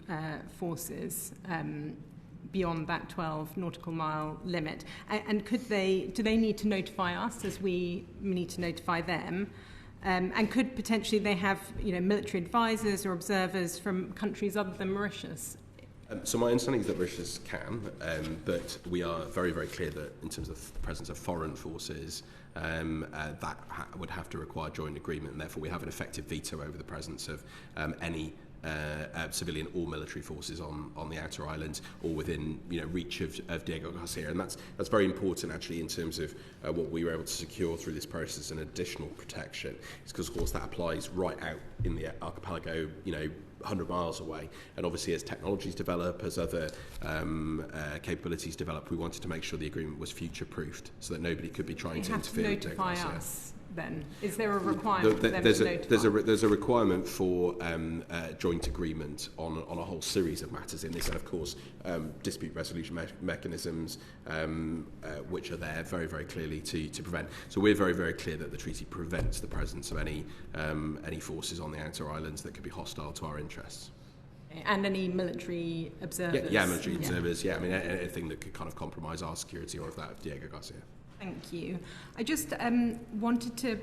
forces beyond that 12 nautical mile limit? And do they need to notify us as we need to notify them? And could potentially they have military advisors or observers from countries other than Mauritius? So my understanding is that Mauritius can, but we are very, very clear that in terms of the presence of foreign forces, that would have to require joint agreement, and therefore we have an effective veto over the presence of any civilian or military forces on the outer islands or within reach of Diego Garcia, and that's very important actually in terms of what we were able to secure through this process, an additional protection. It's because of course that applies right out in the archipelago, 100 miles away, and obviously as technologies develop, as other capabilities develop, we wanted to make sure the agreement was future-proofed so that nobody could be trying to interfere with Diego Garcia. Notify us. Then is there a requirement for them to notify? There's a requirement for joint agreement on a whole series of matters in this, and of course dispute resolution mechanisms which are there very, very clearly to prevent. So we're very, very clear that the treaty prevents the presence of any forces on the outer islands that could be hostile to our interests. And any military observers? Yeah, military observers. Yeah, I mean anything that could kind of compromise our security or of that of Diego Garcia. Thank you. I just wanted to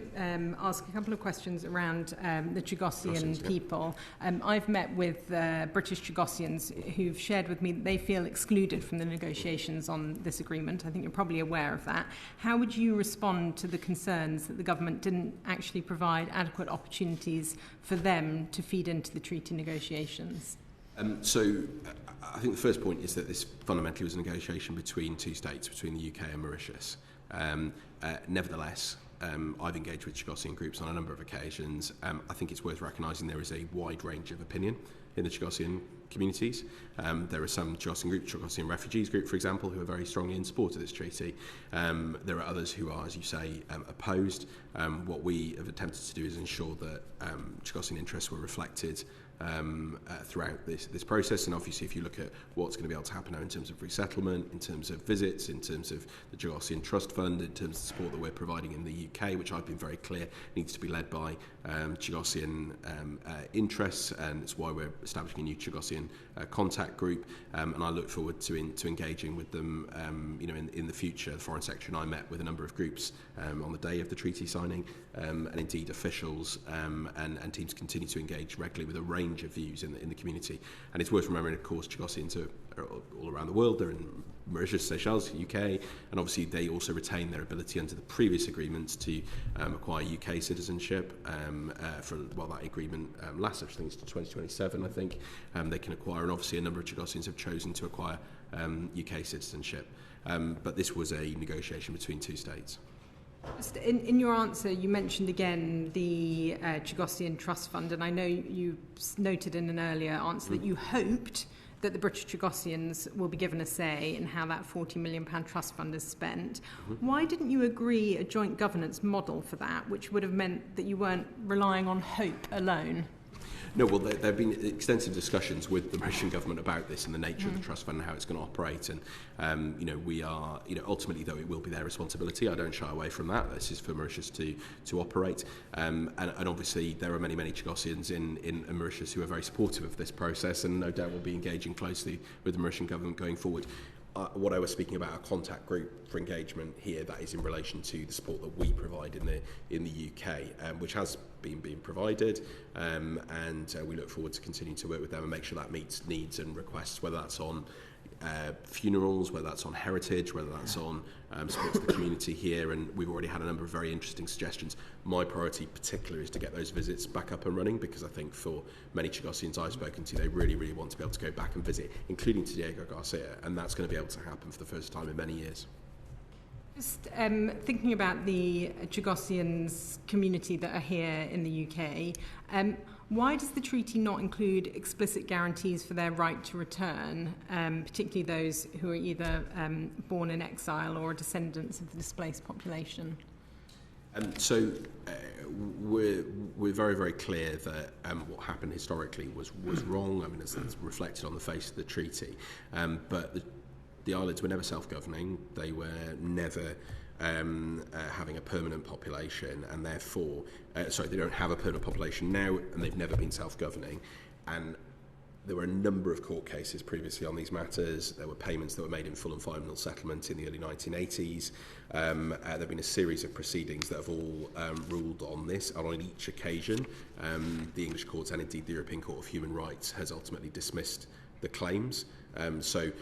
ask a couple of questions around the Chagosian people. I've met with British Chagosians who've shared with me that they feel excluded from the negotiations on this agreement. I think you're probably aware of that. How would you respond to the concerns that the government didn't actually provide adequate opportunities for them to feed into the treaty negotiations? So I think the first point is that this fundamentally was a negotiation between two states, between the UK and Mauritius. Nevertheless, I've engaged with Chagosian groups on a number of occasions. I think it's worth recognising there is a wide range of opinion in the Chagosian communities. There are some Chagosian groups, Chagosian Refugees Group, for example, who are very strongly in support of this treaty. There are others who are, as you say, opposed. What we have attempted to do is ensure that Chagosian interests were reflected throughout this process, and obviously if you look at what's going to be able to happen now in terms of resettlement, in terms of visits, in terms of the Chagosian Trust Fund, in terms of the support that we're providing in the UK, which I've been very clear needs to be led by Chagosian interests, and it's why we're establishing a new Chagosian contact group, and I look forward to engaging with them in the future. The Foreign Secretary and I met with a number of groups on the day of the treaty signing, and indeed officials and teams continue to engage regularly with a range of views in the community. And it's worth remembering, of course, Chagosians are all around the world. They're in Mauritius, Seychelles, UK, and obviously they also retain their ability under the previous agreements to acquire UK citizenship while that agreement lasts. I think it's to 2027, I think. They can acquire, and obviously a number of Chagosians have chosen to acquire UK citizenship. But this was a negotiation between two states. Just in your answer, you mentioned again the Chagosian Trust Fund, and I know you noted in an earlier answer that you hoped that the British Chagosians will be given a say in how that £40 million trust fund is spent. Why didn't you agree a joint governance model for that, which would have meant that you weren't relying on hope alone? No, well, there have been extensive discussions with the Mauritian government about this and the nature of the trust fund and how it's going to operate. And, we are, ultimately, though, it will be their responsibility. I don't shy away from that. This is for Mauritius to operate. And obviously, there are many, many Chagosians in Mauritius who are very supportive of this process and no doubt will be engaging closely with the Mauritian government going forward. What I was speaking about, a contact group for engagement here, that is in relation to the support that we provide in the UK, which has been being provided, and we look forward to continuing to work with them and make sure that meets needs and requests, whether that's on funerals, whether that's on heritage, whether that's on support to the community here. And we've already had a number of very interesting suggestions. My priority particularly is to get those visits back up and running, because I think for many Chagosians I've spoken to, they really, really want to be able to go back and visit, including to Diego Garcia, and that's going to be able to happen for the first time in many years. Just thinking about the Chagosians community that are here in the UK, why does the treaty not include explicit guarantees for their right to return, particularly those who are either born in exile or descendants of the displaced population? So we're very, very clear that what happened historically was wrong. I mean, it's reflected on the face of the treaty. But the islands were never self-governing. They were never having a permanent population, and therefore, they don't have a permanent population now, and they've never been self-governing. And there were a number of court cases previously on these matters. There were payments that were made in full and final settlement in the early 1980s. There have been a series of proceedings that have all ruled on this, and on each occasion, the English courts and indeed the European Court of Human Rights has ultimately dismissed the claims. So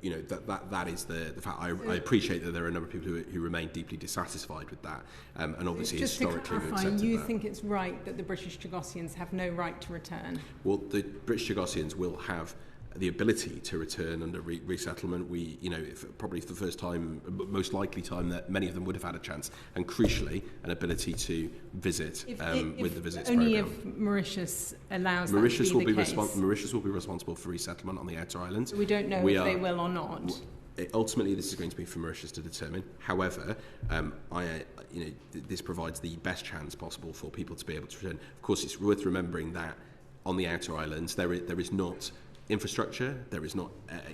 that is the fact. I appreciate that there are a number of people who remain deeply dissatisfied with that, and obviously just historically to clarify, you think it's right that the British Chagosians have no right to return? Well, the British Chagosians will have the ability to return under resettlement. We, probably for the first time, most likely time that many of them would have had a chance, and crucially, an ability to visit with the visits only programme. If Mauritius allows Mauritius that to be the case. Mauritius will be responsible for resettlement on the outer islands. So we don't know if they will or not. Ultimately, this is going to be for Mauritius to determine. However, this provides the best chance possible for people to be able to return. Of course, it's worth remembering that on the outer islands, there is not infrastructure, there is not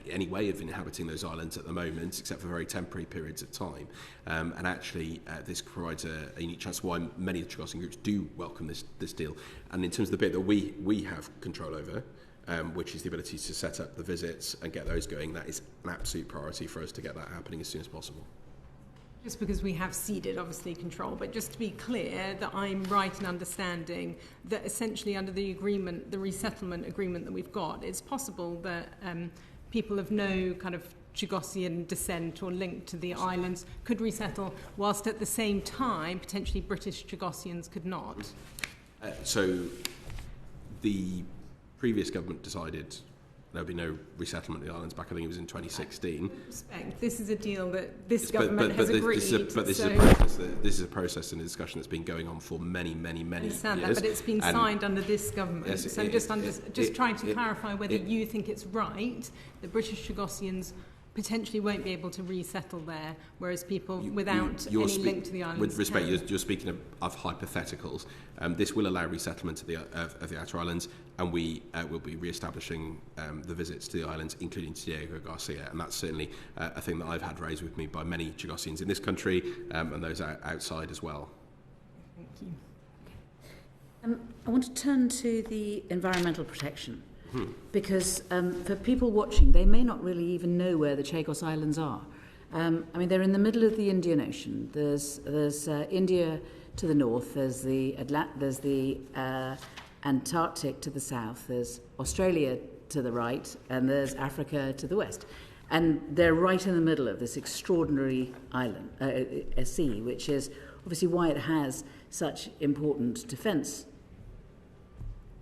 any way of inhabiting those islands at the moment, except for very temporary periods of time. And actually, this provides a unique chance why many of the Chagosian groups do welcome this deal. And in terms of the bit that we have control over, which is the ability to set up the visits and get those going, that is an absolute priority for us to get that happening as soon as possible. Just because we have ceded, obviously, control, but just to be clear that I'm right in understanding that essentially under the agreement, the resettlement agreement that we've got, it's possible that people of no kind of Chagosian descent or link to the islands could resettle, whilst at the same time, potentially British Chagosians could not. So the previous government decided there'll be no resettlement of the islands back, I think it was in 2016. This is a deal that this government has agreed. This is a process and a discussion that's been going on for many, many, many years. I understand that, but it's been signed under this government. Yes, so I'm just trying to clarify whether you think it's right that British Chagosians potentially won't be able to resettle there, whereas people without any link to the islands with respect, you're speaking of hypotheticals. This will allow resettlement of the outer islands, and we will be re-establishing the visits to the islands, including to Diego Garcia, and that's certainly a thing that I've had raised with me by many Chagosians in this country and those outside as well. Thank you. I want to turn to the environmental protection. Because for people watching, they may not really even know where the Chagos Islands are. They're in the middle of the Indian Ocean. There's India to the north, there's the Antarctic to the south, there's Australia to the right, and there's Africa to the west. And they're right in the middle of this extraordinary island, a sea, which is obviously why it has such important defence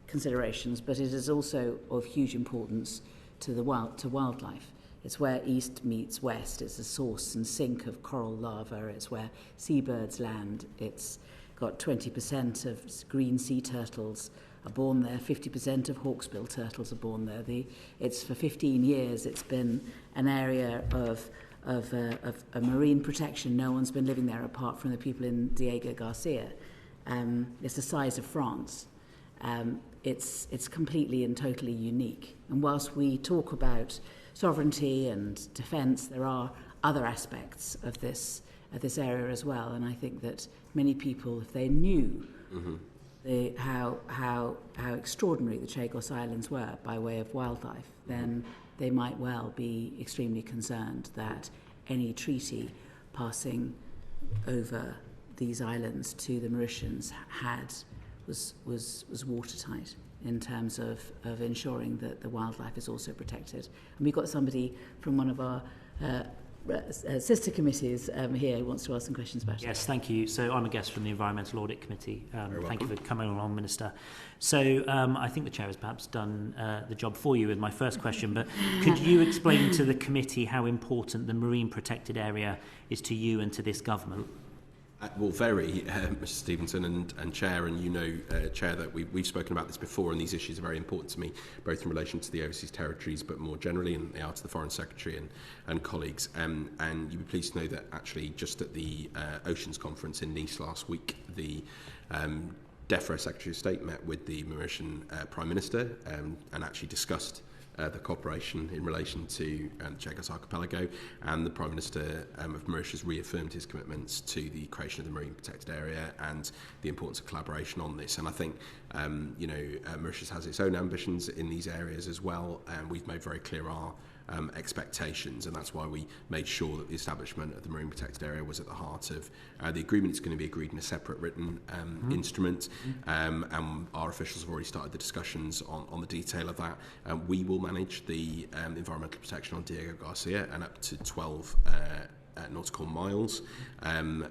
considerations, but it is also of huge importance to wildlife. It's where east meets west. It's a source and sink of coral lava. It's where seabirds land. It's got 20% of green sea turtles are born there. 50% of hawksbill turtles are born there. It's for 15 years. It's been an area of marine protection. No one's been living there apart from the people in Diego Garcia. It's the size of France. It's completely and totally unique. And whilst we talk about sovereignty and defence, there are other aspects of this area as well. And I think that many people, if they knew how extraordinary the Chagos Islands were by way of wildlife, then they might well be extremely concerned that any treaty passing over these islands to the Mauritians was watertight in terms of ensuring that the wildlife is also protected. And we've got somebody from one of our sister committees here who wants to ask some questions about it. Yes, thank you. So I'm a guest from the Environmental Audit Committee. Thank you for coming along, Minister. So I think the Chair has perhaps done the job for you with my first question, but could you explain to the committee how important the marine protected area is to you and to this government? Well, very, Mr. Stevenson and Chair, and you know, Chair, that we've spoken about this before, and these issues are very important to me, both in relation to the overseas territories, but more generally, and they are to the Foreign Secretary and colleagues. And you'll be pleased to know that actually just at the Oceans Conference in Nice last week, the DEFRA Secretary of State met with the Mauritian Prime Minister and actually discussed the cooperation in relation to the Chagos Archipelago, and the Prime Minister of Mauritius reaffirmed his commitments to the creation of the marine protected area and the importance of collaboration on this. And I think Mauritius has its own ambitions in these areas as well, and we've made very clear our expectations, and that's why we made sure that the establishment of the marine protected area was at the heart of the agreement. It's going to be agreed in a separate written instrument, and our officials have already started the discussions on the detail of that. We will manage the environmental protection on Diego Garcia and up to 12 nautical miles, and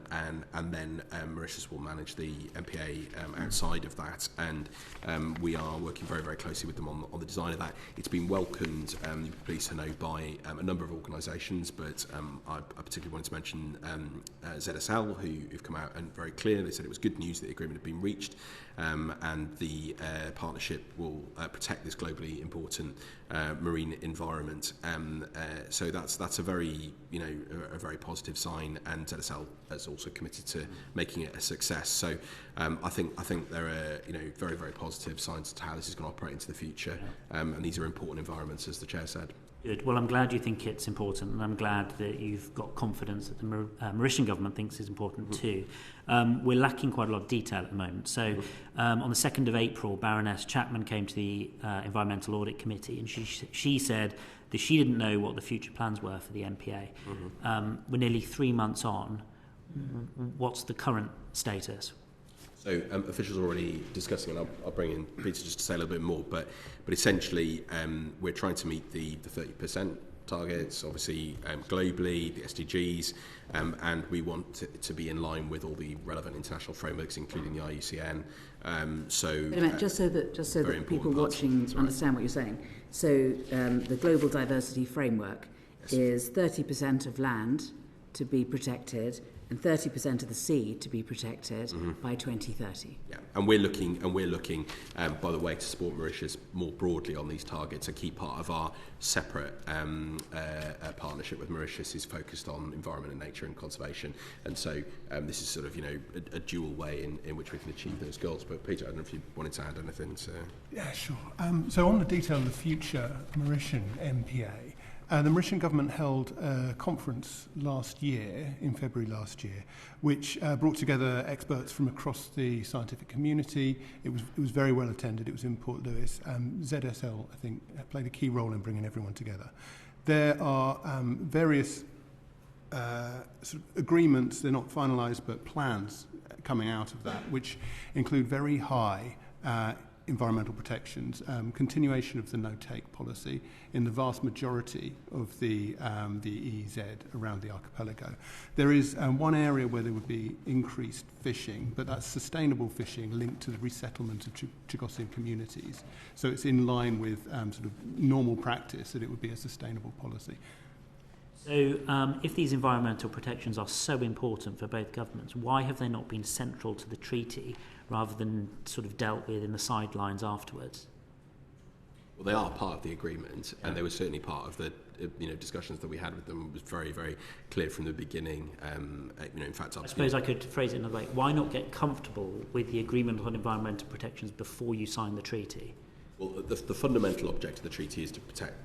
then Mauritius will manage the MPA outside of that, and we are working very, very closely with them on the design of that. It's been welcomed, you'll be pleased to know, by a number of organisations, but I particularly wanted to mention ZSL, who've come out and very clear. They said it was good news that the agreement had been reached, and the partnership will protect this globally important marine environment. So that's a very, a very positive sign, and ZSL has also committed to making it a success. So I think there are very, very positive signs to how this is going to operate into the future, and these are important environments, as the Chair said. Good. Well, I'm glad you think it's important, and I'm glad that you've got confidence that the Mauritian government thinks it's important too. We're lacking quite a lot of detail at the moment. So on the 2nd of April, Baroness Chapman came to the Environmental Audit Committee, and she said that she didn't know what the future plans were for the MPA. We're nearly 3 months on. What's the current status? So officials are already discussing, and I'll bring in Peter just to say a little bit more, but essentially we're trying to meet the 30% targets, obviously globally, the SDGs, and we want it to be in line with all the relevant international frameworks, including the IUCN. Just so that people watching understand what you're saying. So the Global Diversity Framework is 30% of land to be protected and 30% of the sea to be protected by 2030. Yeah, and we're looking, by the way, to support Mauritius more broadly on these targets. A key part of our separate partnership with Mauritius is focused on environment and nature and conservation, and so this is sort of a dual way in which we can achieve those goals. But Peter, I don't know if you wanted to add anything. Yeah, sure. So on the detail of the future Mauritian MPA. The Mauritian government held a conference last year, in February last year, which brought together experts from across the scientific community. It was very well attended. It was in Port Louis. ZSL, I think, played a key role in bringing everyone together. There are various sort of agreements, they're not finalised, but plans coming out of that, which include very high environmental protections, continuation of the no-take policy in the vast majority of the EEZ around the archipelago. There is one area where there would be increased fishing, but that's sustainable fishing linked to the resettlement of Chagosian communities. So it's in line with sort of normal practice that it would be a sustainable policy. So if these environmental protections are so important for both governments, why have they not been central to the treaty rather than sort of dealt with in the sidelines afterwards? Well, they are part of the agreement, and they were certainly part of the discussions that we had with them. It was very, very clear from the beginning. In fact, I suppose I could phrase it another way. Why not get comfortable with the agreement on environmental protections before you sign the treaty? Well, the fundamental objective of the treaty is to protect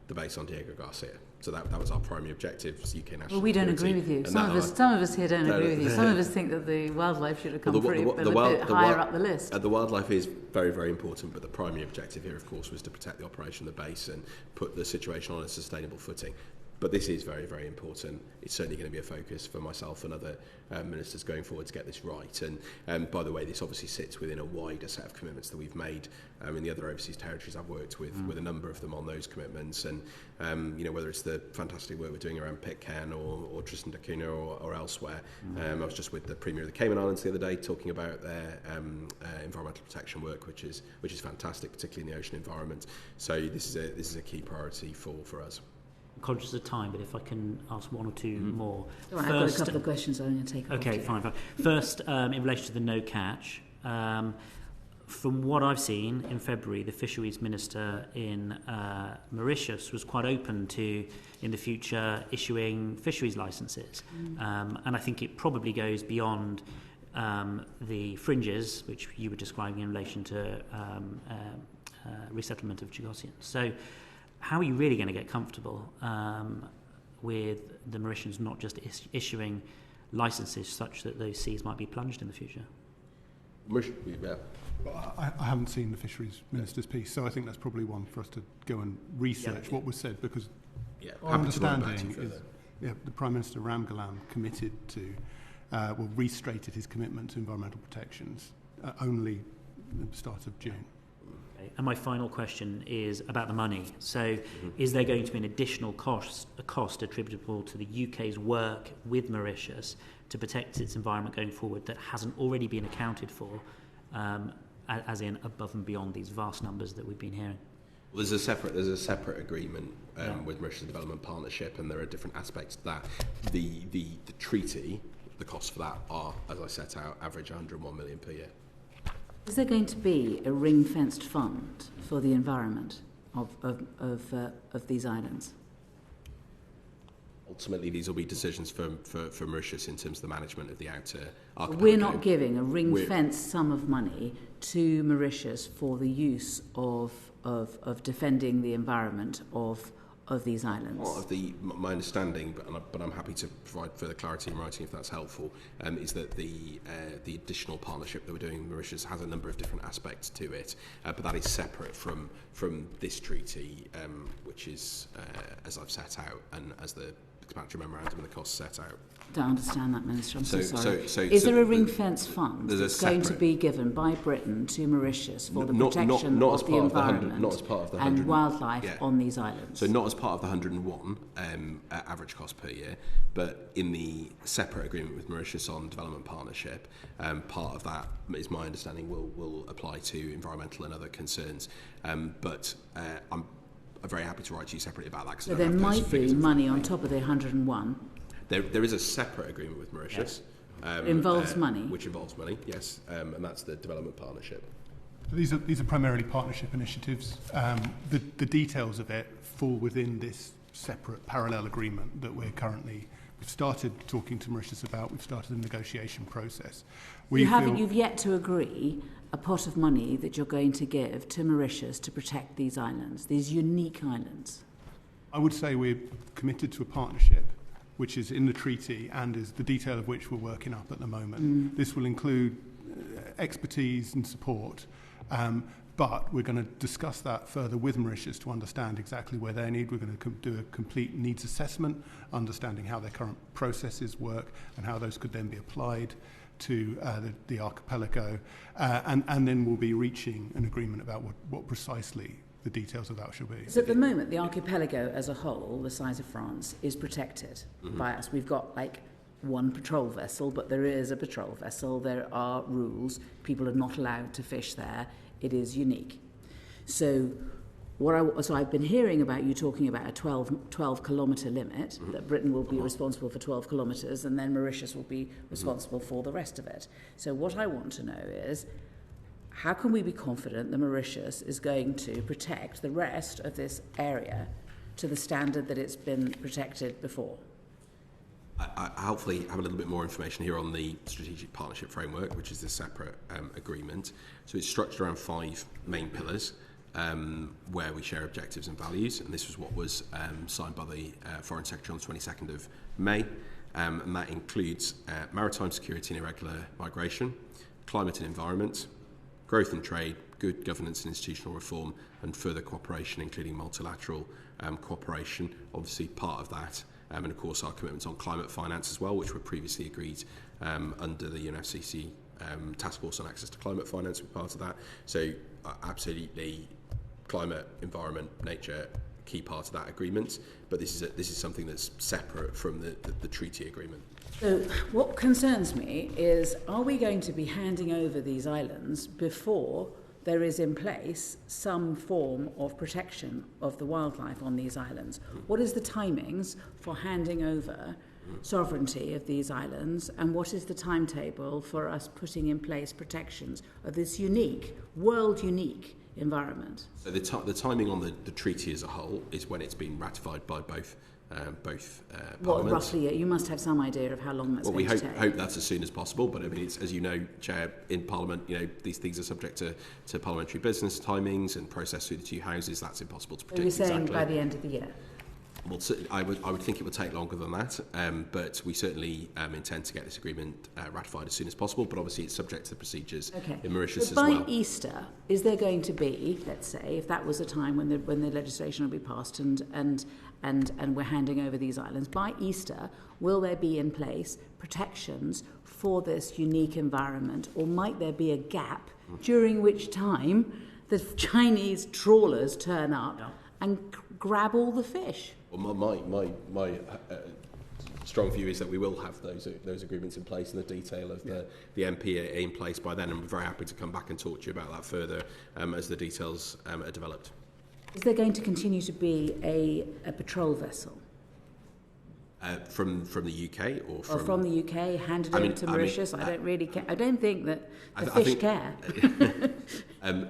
the base on Diego Garcia. So that was our primary objective as UK national Well, we don't security. agree with you. And Some of us here don't agree with you. Some of us think that the wildlife should have come a bit higher up the list. The wildlife is very, very important, but the primary objective here, of course, was to protect the operation of the base and put the situation on a sustainable footing. But this is very, very important. It's certainly going to be a focus for myself and other ministers going forward to get this right. And by the way, this obviously sits within a wider set of commitments that we've made in the other overseas territories. I've worked with a number of them on those commitments. And, whether it's the fantastic work we're doing around Pitcairn or Tristan da Cunha or elsewhere. I was just with the Premier of the Cayman Islands the other day talking about their environmental protection work, which is fantastic, particularly in the ocean environment. So this is a key priority for us. I'm conscious of time, but if I can ask one or two more. Right, I've got a couple of questions I'm going to take. Okay, fine. First, in relation to the no catch, from what I've seen in February, the fisheries minister in Mauritius was quite open to, in the future, issuing fisheries licences. And I think it probably goes beyond the fringes, which you were describing in relation to resettlement of Chagosians. So how are you really going to get comfortable with the Mauritians not just issuing licences such that those seas might be plunged in the future? I haven't seen the fisheries minister's piece, so I think that's probably one for us to go and research what was said, because our understanding is the Prime Minister Ramgalam committed to, restated his commitment to environmental protections only at the start of June. And my final question is about the money. So is there going to be an additional cost attributable to the UK's work with Mauritius to protect its environment going forward that hasn't already been accounted for, as in above and beyond these vast numbers that we've been hearing? Well, there's a separate agreement with Mauritius Development Partnership, and there are different aspects to that. The treaty, the costs for that are, as I set out, average 101 million per year. Is there going to be a ring-fenced fund for the environment of these islands? Ultimately, these will be decisions for Mauritius in terms of the management of the outer archipelago. We're not giving a ring-fenced sum of money to Mauritius for the use of defending the environment of these islands. Part of my understanding, but I'm happy to provide further clarity in writing if that's helpful, is that the additional partnership that we're doing with Mauritius has a number of different aspects to it, but that is separate from this treaty, which is, as I've set out, and as the explanatory memorandum and the costs set out. I don't understand that, Minister. I'm so sorry. Is there a ring-fenced fund that's going to be given by Britain to Mauritius for the protection of the environment not as part of the and wildlife on these islands? So not as part of the 101 average cost per year, but in the separate agreement with Mauritius on development partnership, part of that, is my understanding, will apply to environmental and other concerns. But I'm very happy to write to you separately about that. So there might be money on top of the 101. There is a separate agreement with Mauritius. It involves money. Which involves money, yes, and that's the development partnership. These are primarily partnership initiatives. The details of it fall within this separate parallel agreement that we've started talking to Mauritius about. We've started the negotiation process. You've yet to agree a pot of money that you're going to give to Mauritius to protect these islands, these unique islands. I would say we're committed to a partnership, which is in the treaty and is the detail of which we're working up at the moment. This will include expertise and support, but we're going to discuss that further with Mauritius to understand exactly where they need. We're going to do a complete needs assessment, understanding how their current processes work and how those could then be applied. to the archipelago, and then we'll be reaching an agreement about what precisely the details of that shall be. So at the moment, the archipelago as a whole, the size of France, is protected by us. We've got like one patrol vessel, but there is a patrol vessel. There are rules. People are not allowed to fish there. It is unique. So so I've been hearing about you talking about a 12 kilometre limit, that Britain will be responsible for 12 kilometres and then Mauritius will be responsible for the rest of it. So what I want to know is, how can we be confident that Mauritius is going to protect the rest of this area to the standard that it's been protected before? I hopefully have a little bit more information here on the Strategic Partnership Framework, which is a separate agreement. So it's structured around 5 main pillars, where we share objectives and values, and this was what was signed by the Foreign Secretary on the 22nd of May, and that includes maritime security and irregular migration, climate and environment, growth and trade, good governance and institutional reform, and further cooperation, including multilateral cooperation, obviously part of that, and of course our commitments on climate finance as well, which were previously agreed under the UNFCCC Task Force on Access to Climate Finance, were part of that. So absolutely, climate, environment, nature, key part of that agreement. But this is something that's separate from the treaty agreement. So what concerns me is, are we going to be handing over these islands before there is in place some form of protection of the wildlife on these islands? What is the timings for handing over sovereignty of these islands, and what is the timetable for us putting in place protections of this unique, world-unique environment? So the timing on the treaty as a whole is when it's been ratified by both parliaments. What, roughly? You must have some idea of how long that's going to take. We hope that's as soon as possible, but I mean, it's, as you know, Chair, in Parliament, these things are subject to parliamentary business timings and process through the 2 houses. That's impossible to predict. So you're saying exactly. by the end of the year? Well, I would think it would take longer than that, but we certainly intend to get this agreement ratified as soon as possible, but obviously it's subject to the procedures in Mauritius as well. By Easter, is there going to be, let's say, if that was a time when the legislation will be passed and we're handing over these islands, by Easter, will there be in place protections for this unique environment, or might there be a gap during which time the Chinese trawlers turn up and grab all the fish? Well, my strong view is that we will have those agreements in place and the detail of the MPA in place by then, and we're very happy to come back and talk to you about that further as the details are developed. Is there going to continue to be a patrol vessel? From the UK or from the UK, handed over to Mauritius? I don't really care. I don't think that the fish care.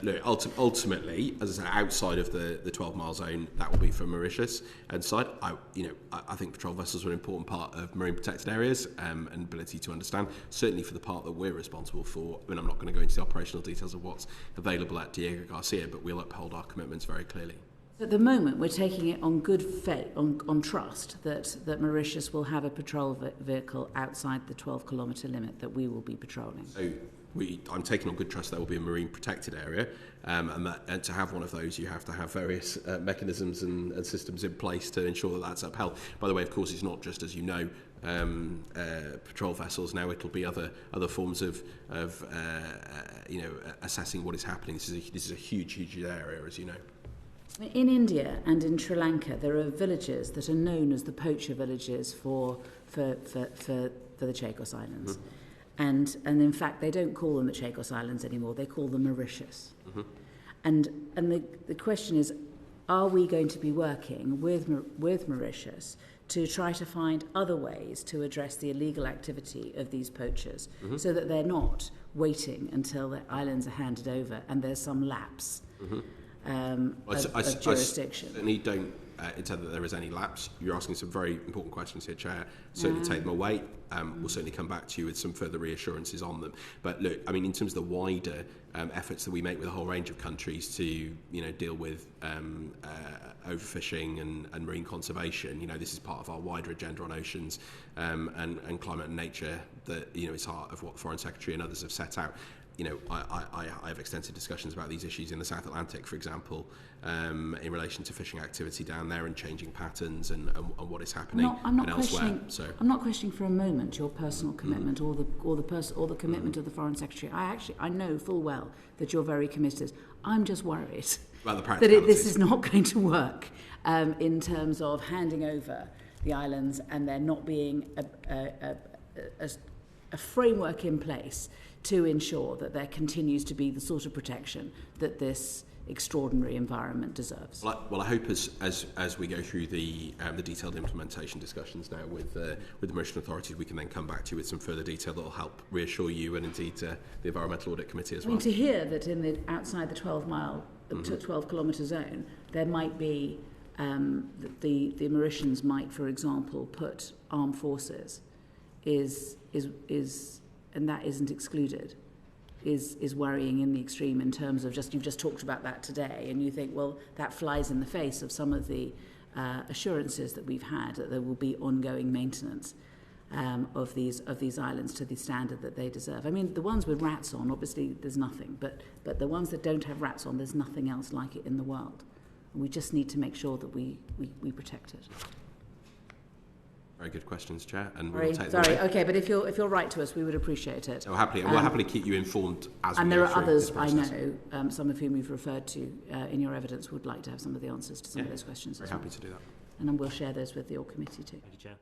Look, ultimately, as I say, outside of the 12-mile zone, that will be for Mauritius. And side, I think patrol vessels are an important part of marine protected areas and ability to understand. Certainly for the part that we're responsible for. I mean, I'm not going to go into the operational details of what's available at Diego Garcia, but we'll uphold our commitments very clearly. At the moment, we're taking it on good faith, on trust, that Mauritius will have a patrol vehicle outside the 12-kilometre limit that we will be patrolling. So I'm taking on good trust there will be a marine protected area, and to have one of those, you have to have various mechanisms and systems in place to ensure that that's upheld. By the way, of course, it's not just, as you know, patrol vessels. Now it'll be other forms of assessing what is happening. This is a huge area, as you know. In India and in Sri Lanka, there are villages that are known as the poacher villages for the Chagos Islands. And in fact, they don't call them the Chagos Islands anymore. They call them Mauritius. And the question is, are we going to be working with Mauritius to try to find other ways to address the illegal activity of these poachers so that they're not waiting until the islands are handed over and there's some lapse? I jurisdiction. I certainly don't intend that there is any lapse. You're asking some very important questions here, Chair. Certainly take them away. We'll certainly come back to you with some further reassurances on them. But look, I mean, in terms of the wider efforts that we make with a whole range of countries to, deal with overfishing and marine conservation, this is part of our wider agenda on oceans and climate and nature that, is heart of what the Foreign Secretary and others have set out. I have extensive discussions about these issues in the South Atlantic, for example, in relation to fishing activity down there and changing patterns and what is happening I'm not elsewhere. I'm not questioning for a moment your personal commitment or the commitment of the Foreign Secretary. I know full well that you're very committed. I'm just worried that this is not going to work in terms of handing over the islands and there not being a framework in place to ensure that there continues to be the sort of protection that this extraordinary environment deserves. Well, I hope as we go through the detailed implementation discussions now with the Mauritian authorities, we can then come back to you with some further detail that will help reassure you and indeed the Environmental Audit Committee as well. I mean, to hear that outside the 12 kilometre zone, there might be the Mauritians might, for example, put armed forces and that isn't excluded, is worrying in the extreme in terms of you've just talked about that today, and you think, well, that flies in the face of some of the assurances that we've had that there will be ongoing maintenance of these islands to the standard that they deserve. I mean, the ones with rats on, obviously there's nothing, but the ones that don't have rats on, there's nothing else like it in the world. And we just need to make sure that we protect it. Very good questions, Chair, and we'll take them. Sorry, okay, but if you'll write to us, we would appreciate it. We'll happily keep you informed as we go through. And there are others I know, some of whom you've referred to in your evidence, would like to have some of the answers to some of those questions. Very happy to do that. And we'll share those with your committee too. Thank you, Chair.